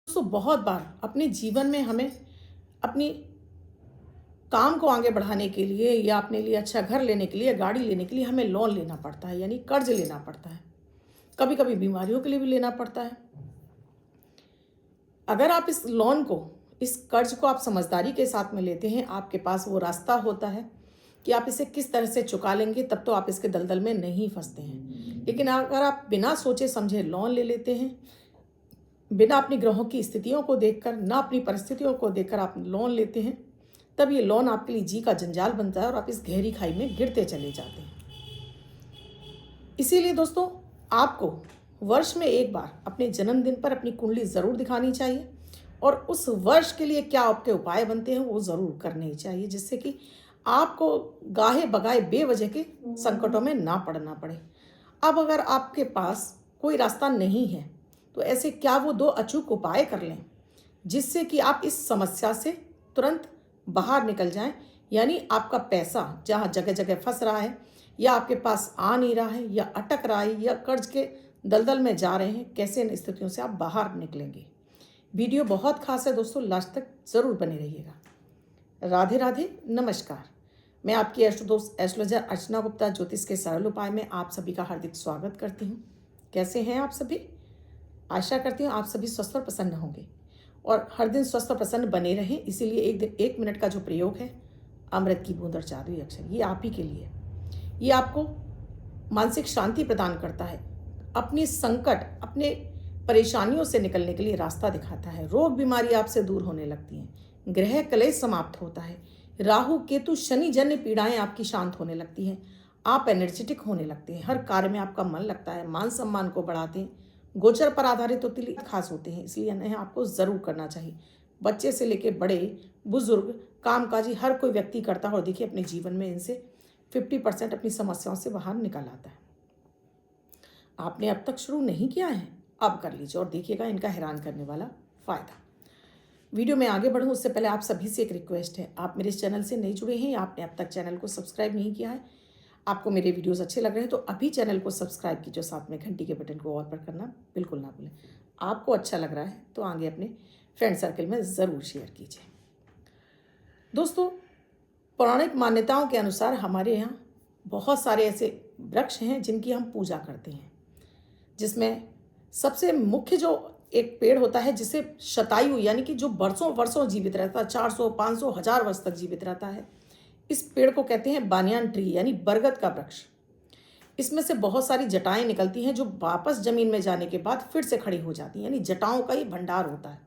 दोस्तों बहुत बार अपने जीवन में हमें अपनी काम को आगे बढ़ाने के लिए या अपने लिए अच्छा घर लेने के लिए, गाड़ी लेने के लिए हमें लोन लेना पड़ता है, यानी कर्ज लेना पड़ता है। कभी कभी बीमारियों के लिए भी लेना पड़ता है। अगर आप इस लोन को, इस कर्ज को आप समझदारी के साथ में लेते हैं, आपके पास वो रास्ता होता है कि आप इसे किस तरह से चुका लेंगे, तब तो आप इसके दलदल में नहीं फंसते हैं। लेकिन अगर आप बिना सोचे समझे लोन ले लेते हैं, बिना अपनी ग्रहों की स्थितियों को देखकर, ना अपनी परिस्थितियों को देखकर आप लोन लेते हैं, तब ये लोन आपके लिए जी का जंजाल बनता है और आप इस गहरी खाई में गिरते चले जाते हैं। इसीलिए दोस्तों, आपको वर्ष में एक बार अपने जन्मदिन पर अपनी कुंडली ज़रूर दिखानी चाहिए और उस वर्ष के लिए क्या आपके उपाय बनते हैं वो ज़रूर करने चाहिए, जिससे कि आपको गाहे बगाए बेवजह के संकटों में ना पड़ना पड़े। अब अगर आपके पास कोई रास्ता नहीं है तो ऐसे क्या वो दो अचूक उपाय कर लें जिससे कि आप इस समस्या से तुरंत बाहर निकल जाएं, यानी आपका पैसा जहां जगह जगह फंस रहा है या आपके पास आ नहीं रहा है या अटक रहा है या कर्ज के दलदल में जा रहे हैं, कैसे इन स्थितियों से आप बाहर निकलेंगे। वीडियो बहुत खास है दोस्तों, लास्ट तक ज़रूर बने रहिएगा। राधे राधे, नमस्कार। मैं आपकी एस्ट्रोदोस्त एस्ट्रोलॉजर अर्चना गुप्ता ज्योतिष के सरल उपाय में आप सभी का हार्दिक स्वागत करती हूँ। कैसे हैं आप सभी? आशा करती हूँ आप सभी स्वस्थ और प्रसन्न होंगे और हर दिन स्वस्थ और प्रसन्न बने रहें। इसीलिए एक मिनट का जो प्रयोग है, अमृत की बूंद और जादुई अक्षर, ये आप ही के लिए। ये आपको मानसिक शांति प्रदान करता है, अपनी संकट, अपने परेशानियों से निकलने के लिए रास्ता दिखाता है। रोग बीमारी आपसे दूर होने लगती हैं, ग्रह कलेश समाप्त होता है, राहु केतु शनि जन्य पीड़ाएं आपकी शांत होने लगती हैं, आप एनर्जेटिक होने लगते हैं, हर कार्य में आपका मन लगता है, मान सम्मान को बढ़ाते हैं, गोचर पर आधारित होते लिए खास होते हैं, इसलिए इन्हें आपको ज़रूर करना चाहिए। बच्चे से लेकर बड़े बुजुर्ग, कामकाजी हर कोई व्यक्ति करता है और देखिए अपने जीवन में इनसे 50% अपनी समस्याओं से बाहर निकल आता है। आपने अब तक शुरू नहीं किया है, अब कर लीजिए और देखिएगा इनका हैरान करने वाला फ़ायदा। वीडियो में आगे बढ़ूँ उससे पहले आप सभी से एक रिक्वेस्ट है, आप मेरे इस चैनल से नए जुड़े हैं या आपने अब तक चैनल को सब्सक्राइब नहीं किया है, आपको मेरे वीडियोस अच्छे लग रहे हैं तो अभी चैनल को सब्सक्राइब कीजिए, साथ में घंटी के बटन को ऑल पर करना बिल्कुल ना भूलें। आपको अच्छा लग रहा है तो आगे अपने फ्रेंड सर्कल में ज़रूर शेयर कीजिए। दोस्तों, पौराणिक मान्यताओं के अनुसार हमारे यहाँ बहुत सारे ऐसे वृक्ष हैं जिनकी हम पूजा करते हैं, जिसमें सबसे मुख्य जो एक पेड़ होता है जिसे शतायु, यानी कि जो वर्षों वर्षों जीवित रहता है, 400 500 1000 वर्ष तक जीवित रहता है, इस पेड़ को कहते हैं बानियान ट्री, यानी बरगद का वृक्ष। इसमें से बहुत सारी जटाएं निकलती हैं जो वापस जमीन में जाने के बाद फिर से खड़ी हो जाती हैं, यानी जटाओं का ही भंडार होता है।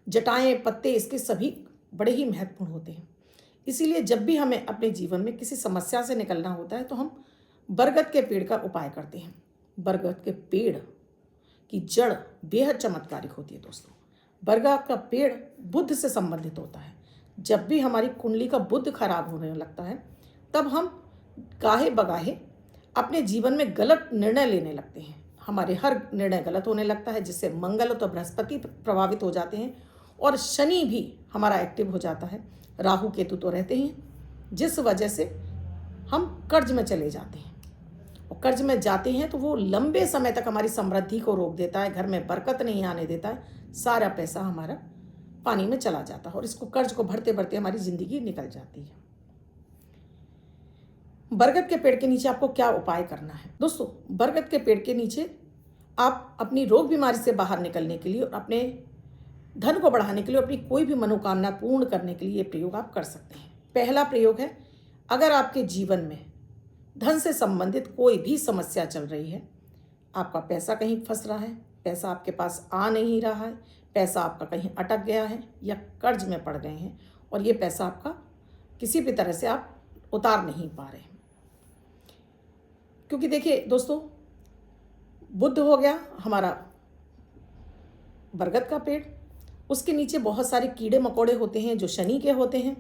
जटाएं, पत्ते इसके सभी बड़े ही महत्वपूर्ण होते हैं। इसीलिए जब भी हमें अपने जीवन में किसी समस्या से निकलना होता है तो हम बरगद के पेड़ का उपाय करते हैं। बरगद के पेड़ की जड़ बेहद चमत्कारिक होती है दोस्तों। बरगद का पेड़ बुद्ध से संबंधित होता है। जब भी हमारी कुंडली का बुद्ध खराब होने लगता है तब हम गाहे बगाहे अपने जीवन में गलत निर्णय लेने लगते हैं। हमारे हर निर्णय गलत होने लगता है, जिससे मंगल तो बृहस्पति प्रभावित हो जाते हैं और शनि भी हमारा एक्टिव हो जाता है, राहु केतु तो रहते ही, जिस वजह से हम कर्ज में चले जाते हैं। और कर्ज में जाते हैं तो वो लंबे समय तक हमारी समृद्धि को रोक देता है, घर में बरकत नहीं आने देता है, सारा पैसा हमारा पानी में चला जाता है और इसको कर्ज को भरते भरते हमारी जिंदगी निकल जाती है। बरगद के पेड़ के नीचे आपको क्या उपाय करना है दोस्तों? बरगद के पेड़ के नीचे आप अपनी रोग बीमारी से बाहर निकलने के लिए और अपने धन को बढ़ाने के लिए, अपनी कोई भी मनोकामना पूर्ण करने के लिए ये प्रयोग आप कर सकते हैं। पहला प्रयोग है, अगर आपके जीवन में धन से संबंधित कोई भी समस्या चल रही है, आपका पैसा कहीं फंस रहा है, पैसा आपके पास आ नहीं रहा है, पैसा आपका कहीं अटक गया है या कर्ज में पड़ गए हैं और ये पैसा आपका किसी भी तरह से आप उतार नहीं पा रहे हैं, क्योंकि देखिए दोस्तों, बुद्ध हो गया हमारा बरगद का पेड़, उसके नीचे बहुत सारे कीड़े मकोड़े होते हैं जो शनि के होते हैं।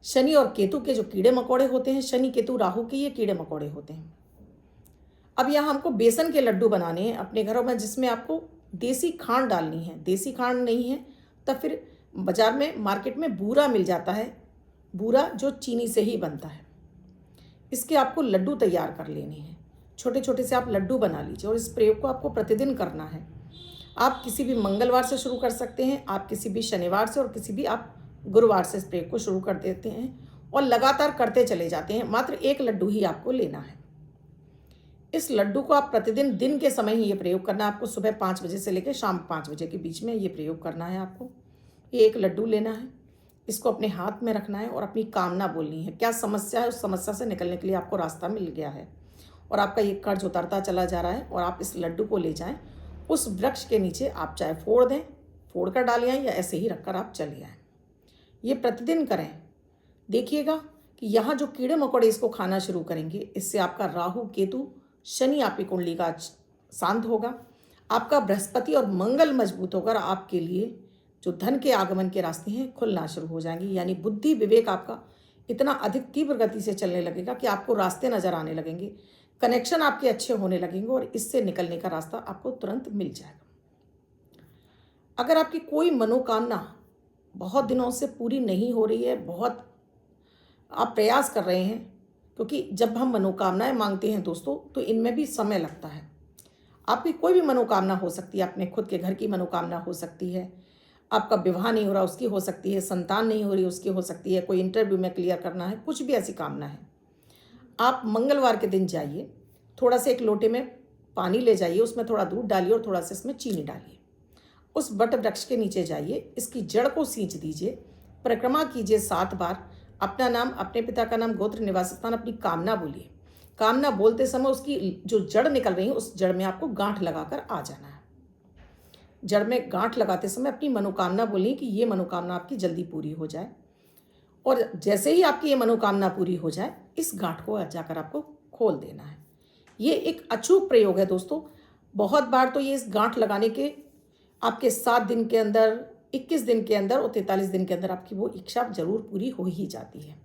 शनि और केतु के जो कीड़े मकोड़े होते हैं, शनि केतु राहु के ये कीड़े मकोड़े होते हैं। अब यहाँ हमको बेसन के लड्डू बनाने हैं अपने घरों में, जिसमें आपको देसी खांड डालनी है। देसी खांड नहीं है तब फिर बाजार में मार्केट में बूरा मिल जाता है, बूरा जो चीनी से ही बनता है। इसके आपको लड्डू तैयार कर लेने हैं, छोटे छोटे से आप लड्डू बना लीजिए और इस प्रयोग को आपको प्रतिदिन करना है। आप किसी भी मंगलवार से शुरू कर सकते हैं, आप किसी भी शनिवार से और किसी भी आप गुरुवार से इस प्रयोग को शुरू कर देते हैं और लगातार करते चले जाते हैं। मात्र 1 लड्डू ही आपको लेना है। इस लड्डू को आप प्रतिदिन दिन के समय ही ये प्रयोग करना है। आपको सुबह 5 बजे से लेकर शाम 5 बजे के बीच में ये प्रयोग करना है। आपको ये 1 लड्डू लेना है, इसको अपने हाथ में रखना है और अपनी कामना बोलनी है। क्या समस्या है, उस समस्या से निकलने के लिए आपको रास्ता मिल गया है और आपका ये कर्ज उतरता चला जा रहा है और आप इस लड्डू को ले जाएं उस वृक्ष के नीचे। आप चाहे फोड़ दें, फोड़ कर डाल आएँ या ऐसे ही रखकर आप चले आएँ। ये प्रतिदिन करें। देखिएगा कि यहाँ जो कीड़े मकोड़े इसको खाना शुरू करेंगे, इससे आपका राहु केतु शनि आपकी कुंडली का शांत होगा, आपका बृहस्पति और मंगल मजबूत होकर आपके लिए जो धन के आगमन के रास्ते हैं खुलना शुरू हो जाएंगे। यानी बुद्धि विवेक आपका इतना अधिक तीव्र गति से चलने लगेगा कि आपको रास्ते नजर आने लगेंगे, कनेक्शन आपके अच्छे होने लगेंगे और इससे निकलने का रास्ता आपको तुरंत मिल जाएगा। अगर आपकी कोई मनोकामना बहुत दिनों से पूरी नहीं हो रही है, बहुत आप प्रयास कर रहे हैं, क्योंकि जब हम मनोकामनाएं मांगते हैं दोस्तों तो इनमें भी समय लगता है। आपकी कोई भी मनोकामना हो सकती है, अपने खुद के घर की मनोकामना हो सकती है, आपका विवाह नहीं हो रहा उसकी हो सकती है, संतान नहीं हो रही उसकी हो सकती है, कोई इंटरव्यू में क्लियर करना है, कुछ भी ऐसी कामना है। आप मंगलवार के दिन जाइए, थोड़ा सा 1 लोटे में पानी ले जाइए, उसमें थोड़ा दूध डालिए और थोड़ा सा इसमें चीनी डालिए। उस बट वृक्ष के नीचे जाइए, इसकी जड़ को सींच दीजिए, परिक्रमा कीजिए 7 बार, अपना नाम, अपने पिता का नाम, गोत्र, निवास स्थान, अपनी कामना बोलिए। कामना बोलते समय उसकी जो जड़ निकल रही है उस जड़ में आपको गांठ लगाकर आ जाना है। जड़ में गांठ लगाते समय अपनी मनोकामना बोलिए कि ये मनोकामना आपकी जल्दी पूरी हो जाए, और जैसे ही आपकी ये मनोकामना पूरी हो जाए इस गांठ को जाकर आपको खोल देना है। ये एक अचूक प्रयोग है दोस्तों। बहुत बार तो ये इस गांठ लगाने के आपके 7 दिन के अंदर, 21 दिन के अंदर और 43 दिन के अंदर आपकी वो इच्छा जरूर पूरी हो ही जाती है।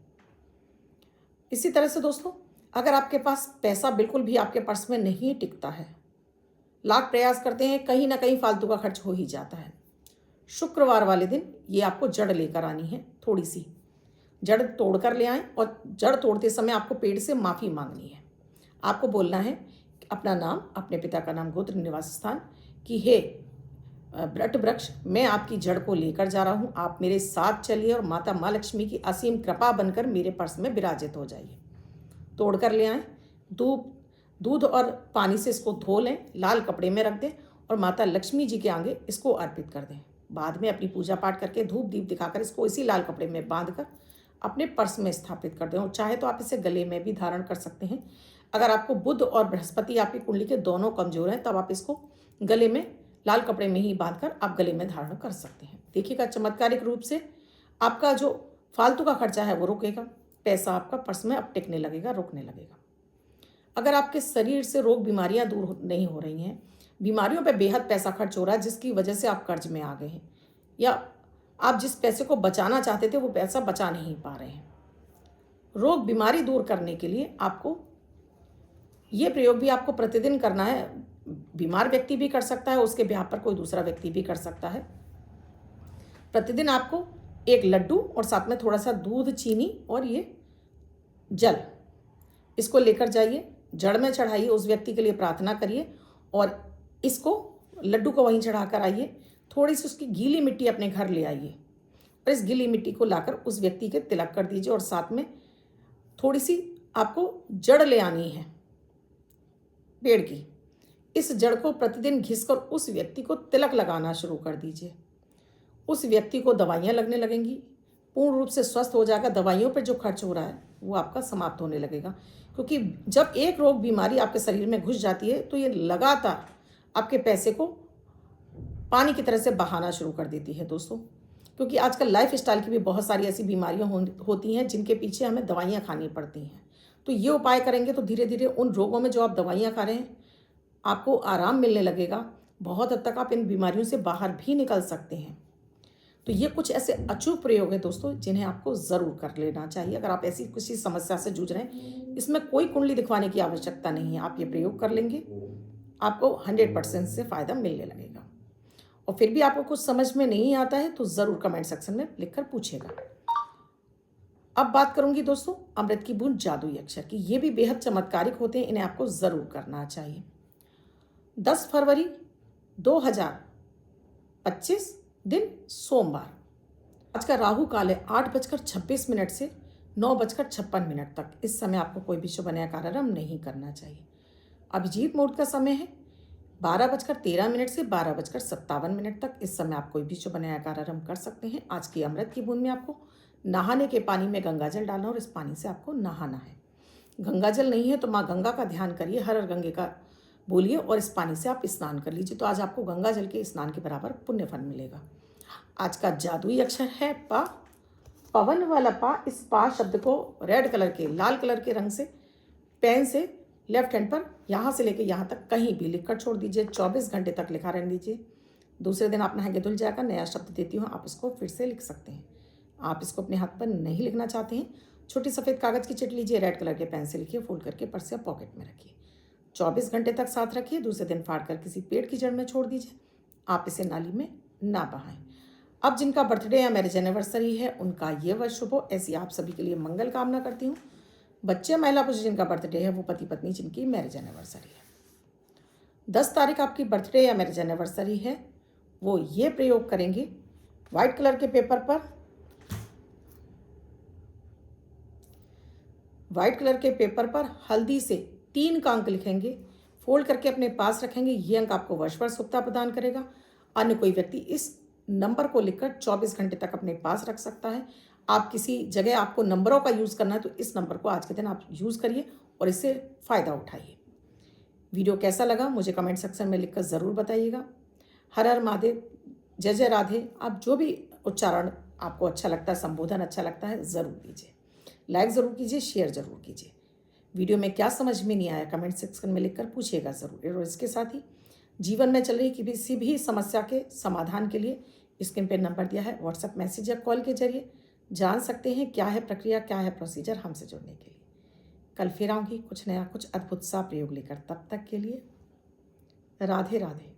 इसी तरह से दोस्तों, अगर आपके पास पैसा बिल्कुल भी आपके पर्स में नहीं टिकता है, लाख प्रयास करते हैं, कहीं ना कहीं फालतू का खर्च हो ही जाता है, शुक्रवार वाले दिन ये आपको जड़ लेकर आनी है। थोड़ी सी जड़ तोड़ कर ले आएँ और जड़ तोड़ते समय आपको पेड़ से माफ़ी मांगनी है। आपको बोलना है अपना नाम, अपने पिता का नाम, गोत्र, निवास स्थान, कि हे बट वृक्ष, मैं आपकी जड़ को लेकर जा रहा हूँ, आप मेरे साथ चलिए और माता माँ लक्ष्मी की असीम कृपा बनकर मेरे पर्स में विराजित हो जाइए। तोड़ कर ले आएँ, दूध और पानी से इसको धो लें, लाल कपड़े में रख दें और माता लक्ष्मी जी के आगे इसको अर्पित कर दें। बाद में अपनी पूजा पाठ करके धूप दीप दिखाकर इसको इसी लाल कपड़े में बांधकर अपने पर्स में स्थापित कर दें। और चाहे तो आप इसे गले में भी धारण कर सकते हैं। अगर आपको बुध और बृहस्पति आपकी कुंडली के दोनों कमजोर हैं, तब आप इसको गले में लाल कपड़े में ही बांधकर आप गले में धारण कर सकते हैं। देखिएगा, चमत्कारिक रूप से आपका जो फालतू का खर्चा है वो रुकेगा, पैसा आपका पर्स में अब टिकने लगेगा, रुकने लगेगा। अगर आपके शरीर से रोग बीमारियां दूर नहीं हो रही हैं, बीमारियों पे बेहद पैसा खर्च हो रहा है जिसकी वजह से आप कर्ज में आ गए हैं, या आप जिस पैसे को बचाना चाहते थे वो पैसा बचा नहीं पा रहे हैं, रोग बीमारी दूर करने के लिए आपको ये प्रयोग भी आपको प्रतिदिन करना है। बीमार व्यक्ति भी कर सकता है, उसके ब्याह पर कोई दूसरा व्यक्ति भी कर सकता है। प्रतिदिन आपको 1 लड्डू और साथ में थोड़ा सा दूध, चीनी और ये जल, इसको लेकर जाइए, जड़ में चढ़ाइए, उस व्यक्ति के लिए प्रार्थना करिए और इसको लड्डू को वहीं चढ़ा कर आइए। थोड़ी सी उसकी गीली मिट्टी अपने घर ले आइए और इस गीली मिट्टी को लाकर उस व्यक्ति के तिलक कर दीजिए। और साथ में थोड़ी सी आपको जड़ ले आनी है पेड़ की, इस जड़ को प्रतिदिन घिसकर उस व्यक्ति को तिलक लगाना शुरू कर दीजिए। उस व्यक्ति को दवाइयाँ लगने लगेंगी, पूर्ण रूप से स्वस्थ हो जाएगा। दवाइयों पर जो खर्च हो रहा है वो आपका समाप्त होने लगेगा, क्योंकि जब एक रोग बीमारी आपके शरीर में घुस जाती है तो ये लगातार आपके पैसे को पानी की तरह से बहाना शुरू कर देती है दोस्तों। क्योंकि आजकल लाइफ स्टाइल की भी बहुत सारी ऐसी बीमारियां होती हैं जिनके पीछे हमें दवाइयाँ खानी पड़ती हैं। तो ये उपाय करेंगे तो धीरे धीरे उन रोगों में जो आप दवाइयाँ खा रहे हैं आपको आराम मिलने लगेगा। बहुत हद तक आप इन बीमारियों से बाहर भी निकल सकते हैं। तो ये कुछ ऐसे अचूक प्रयोग हैं दोस्तों जिन्हें आपको ज़रूर कर लेना चाहिए। अगर आप ऐसी किसी समस्या से जूझ रहे हैं, इसमें कोई कुंडली दिखवाने की आवश्यकता नहीं है, आप ये प्रयोग कर लेंगे, आपको 100% से फ़ायदा मिलने लगेगा। और फिर भी आपको कुछ समझ में नहीं आता है तो ज़रूर कमेंट सेक्शन में लिखकर पूछिएगा। अब बात करूंगी दोस्तों अमृत की बूंद जादुई अक्षर की। ये भी बेहद चमत्कारिक होते हैं, इन्हें आपको ज़रूर करना चाहिए। 10 फरवरी 2000 25 दिन सोमवार। आज का राहु काल है 8:26 से 9:56 तक। इस समय आपको कोई भी शुभ नया कार्यारंभ नहीं करना चाहिए। अभिजीत मुहूर्त का समय है 12:13 से 12:57 तक। इस समय आप कोई भी शुभ नया कार्यारंभ कर सकते हैं। आज की अमृत की बूंद में आपको नहाने के पानी में गंगाजल डालना और इस पानी से आपको नहाना है। गंगाजल नहीं है तो माँ गंगा का ध्यान करिए, हर हर गंगे का बोलिए और इस पानी से आप स्नान कर लीजिए। तो आज आपको गंगा जल के स्नान के बराबर पुण्य फल मिलेगा। आज का जादुई अक्षर है पा। पवन वाला पा। इस पा शब्द को रेड कलर के, लाल कलर के रंग से पेन से लेफ्ट हैंड पर यहाँ से लेकर यहाँ तक कहीं भी लिखकर छोड़ दीजिए। 24 घंटे तक लिखा रहने दीजिए। दूसरे दिन आप नहाएंगे धुल जाएगा। नया शब्द देती हूँ, आप इसको फिर से लिख सकते हैं। आप इसको अपने हाथ पर नहीं लिखना चाहते हैं, छोटी सफ़ेद कागज़ की चिट लीजिए, रेड कलर के पेन से लिखिए, फोल्ड करके पर्स या पॉकेट में रखिए। 24 घंटे तक साथ रखिए। दूसरे दिन फाड़ कर किसी पेड़ की जड़ में छोड़ दीजिए। आप इसे नाली में ना बहाएं। अब जिनका बर्थडे या मैरिज एनिवर्सरी है उनका ये वर्ष शुभ हो, ऐसी आप सभी के लिए मंगल कामना करती हूँ। बच्चे महिला पुरुष जिनका बर्थडे है, वो पति पत्नी जिनकी मैरिज एनिवर्सरी है, 10 तारीख आपकी बर्थडे या मैरिज एनिवर्सरी है, वो ये प्रयोग करेंगे। व्हाइट कलर के पेपर पर, व्हाइट कलर के पेपर पर हल्दी से 3 का अंक लिखेंगे, फोल्ड करके अपने पास रखेंगे। ये अंक आपको वर्ष भर शुभता प्रदान करेगा। अन्य कोई व्यक्ति इस नंबर को लिखकर 24 घंटे तक अपने पास रख सकता है। आप किसी जगह आपको नंबरों का यूज़ करना है तो इस नंबर को आज के दिन आप यूज़ करिए और इससे फ़ायदा उठाइए। वीडियो कैसा लगा मुझे कमेंट सेक्शन में लिखकर ज़रूर बताइएगा। हर हर महादेव, जय जय राधे। आप जो भी उच्चारण आपको अच्छा लगता है, संबोधन अच्छा लगता है, ज़रूर कीजिए। लाइक ज़रूर कीजिए, शेयर ज़रूर कीजिए। वीडियो में क्या समझ में नहीं आया कमेंट सेक्शन में लिखकर पूछिएगा ज़रूर। और इसके साथ ही जीवन में चल रही किसी भी समस्या के समाधान के लिए स्क्रीन पर नंबर दिया है, व्हाट्सएप मैसेज या कॉल के जरिए जान सकते हैं क्या है प्रक्रिया, क्या है प्रोसीजर हमसे जुड़ने के लिए। कल फिर आऊँगी कुछ नया, कुछ अद्भुत सा प्रयोग लेकर। तब तक के लिए राधे राधे।